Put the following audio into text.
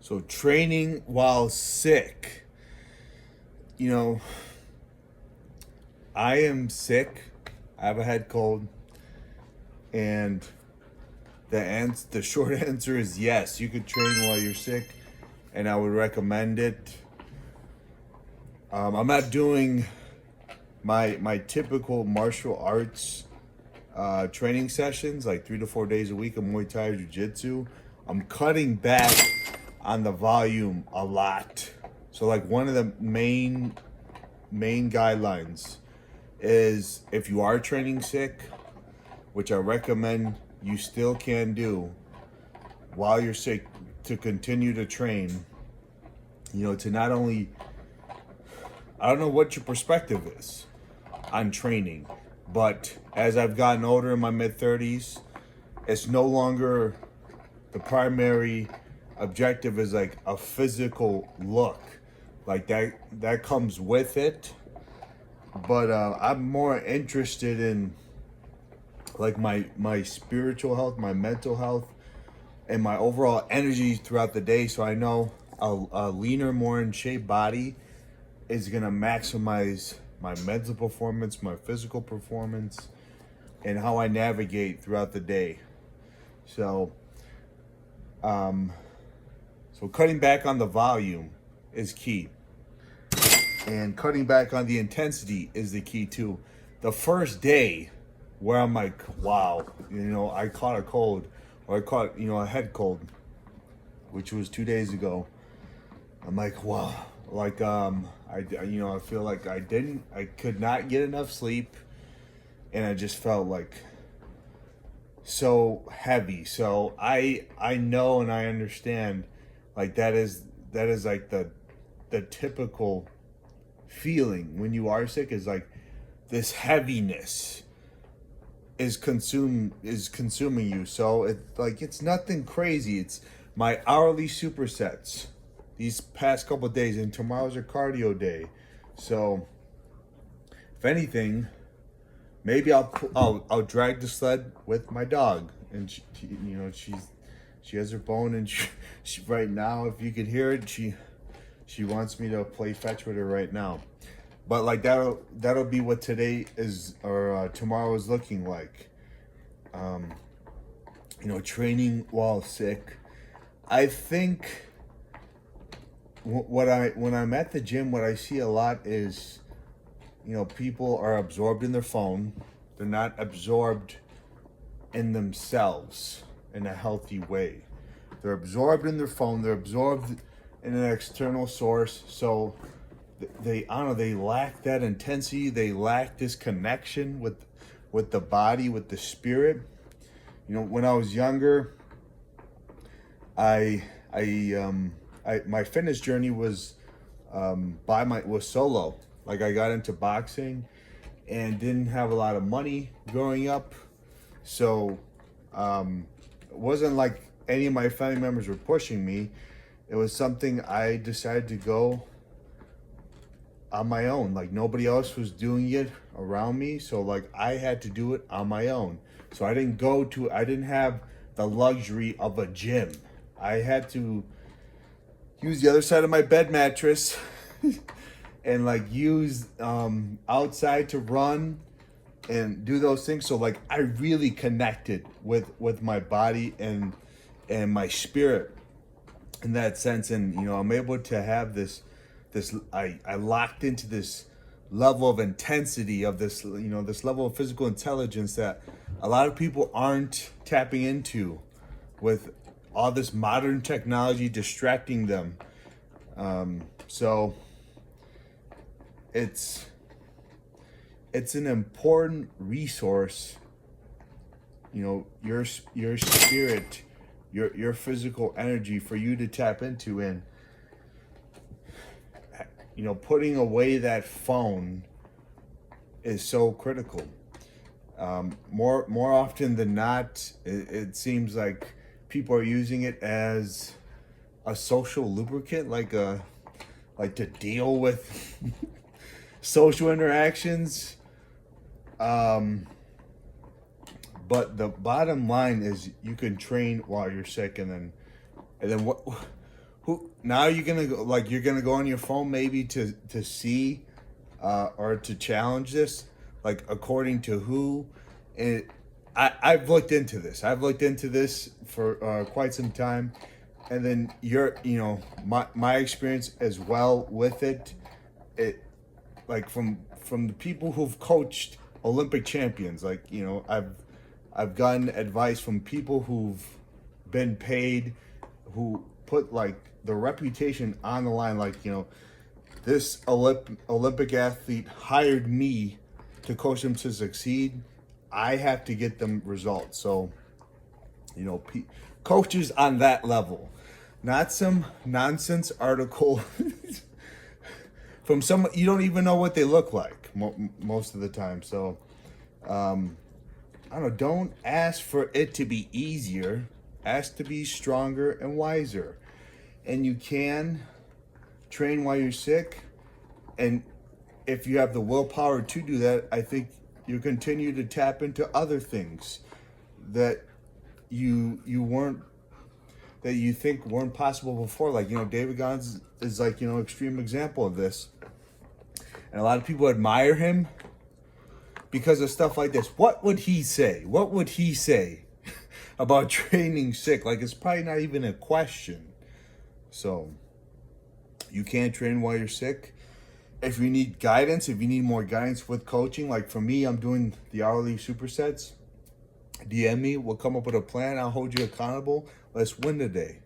So training while sick. You know, I am sick. I have a head cold, and the short answer is yes. You could train while you're sick, and I would recommend it. I'm not doing my typical martial arts training sessions like 3 to 4 days a week of Muay Thai or Jiu Jitsu. I'm cutting back on the volume a lot. So like one of the main guidelines is if you are training sick, which I recommend you still can do while you're sick, to continue to train, to not only, I don't know what your perspective is on training, but as I've gotten older in my mid 30s, it's no longer the primary objective is like a physical look. Like that comes with it. But I'm more interested in like my spiritual health, my mental health, and my overall energy throughout the day. So I know a leaner, more in shape body is gonna maximize my mental performance, my physical performance, and how I navigate throughout the day. So, so cutting back on the volume is key, and cutting back on the intensity is the key too. The first day, where I'm like, wow, I caught a cold, or I caught a head cold, which was 2 days ago. I'm like, wow, like I feel like I could not get enough sleep, and I just felt like so heavy. So I know and I understand, like that is like the typical feeling when you are sick, is like this heaviness is consuming you. So it's nothing crazy. It's my hourly supersets these past couple of days, and tomorrow's a cardio day. So if anything, maybe I'll drag the sled with my dog, and she has her bone, and she right now, if you could hear it, she wants me to play fetch with her right now. But like that'll be what today is, or tomorrow is looking like. Training while sick. I think when I'm at the gym, what I see a lot is, people are absorbed in their phone. They're not absorbed in themselves in a healthy way. They're absorbed in their phone. They're absorbed in an external source. So they lack that intensity. They lack this connection with the body, with the spirit. When I was younger, my fitness journey was was solo. Like I got into boxing and didn't have a lot of money growing up, so it wasn't like any of my family members were pushing me. It was something I decided to go on my own. Like nobody else was doing it around me, so like I had to do it on my own. So I didn't have the luxury of a gym. I had to use the other side of my bed mattress and like use outside to run and do those things. So like I really connected with my body and my spirit in that sense. And I'm able to have this I locked into this level of intensity of this level of physical intelligence that a lot of people aren't tapping into, with all this modern technology distracting them. So it's an important resource, your spirit, your physical energy, for you to tap into. And putting away that phone is so critical. More often than not, it seems like people are using it as a social lubricant, like to deal with social interactions. But the bottom line is, you can train while you're sick, and then who now you're gonna go, like you're gonna go on your phone maybe to see or to challenge this, like according to who. And I've looked into this. I've looked into this for quite some time, and then my experience as well with it. It like from the people who've coached Olympic champions. Like I've gotten advice from people who've been paid, who put like the reputation on the line. Like this Olympic athlete hired me to coach them to succeed. I have to get them results. So, coaches on that level, not some nonsense article from someone you don't even know what they look like most of the time. So, I don't know. Don't ask for it to be easier. Ask to be stronger and wiser. And you can train while you're sick. And if you have the willpower to do that, I think you continue to tap into other things that you think weren't possible before. Like, David Gons is like, extreme example of this. And a lot of people admire him because of stuff like this. What would he say? What would he say about training sick? Like, it's probably not even a question. So, you can't train while you're sick. If you need guidance, if you need more guidance with coaching, like for me, I'm doing the hourly supersets. DM me, we'll come up with a plan. I'll hold you accountable. Let's win today.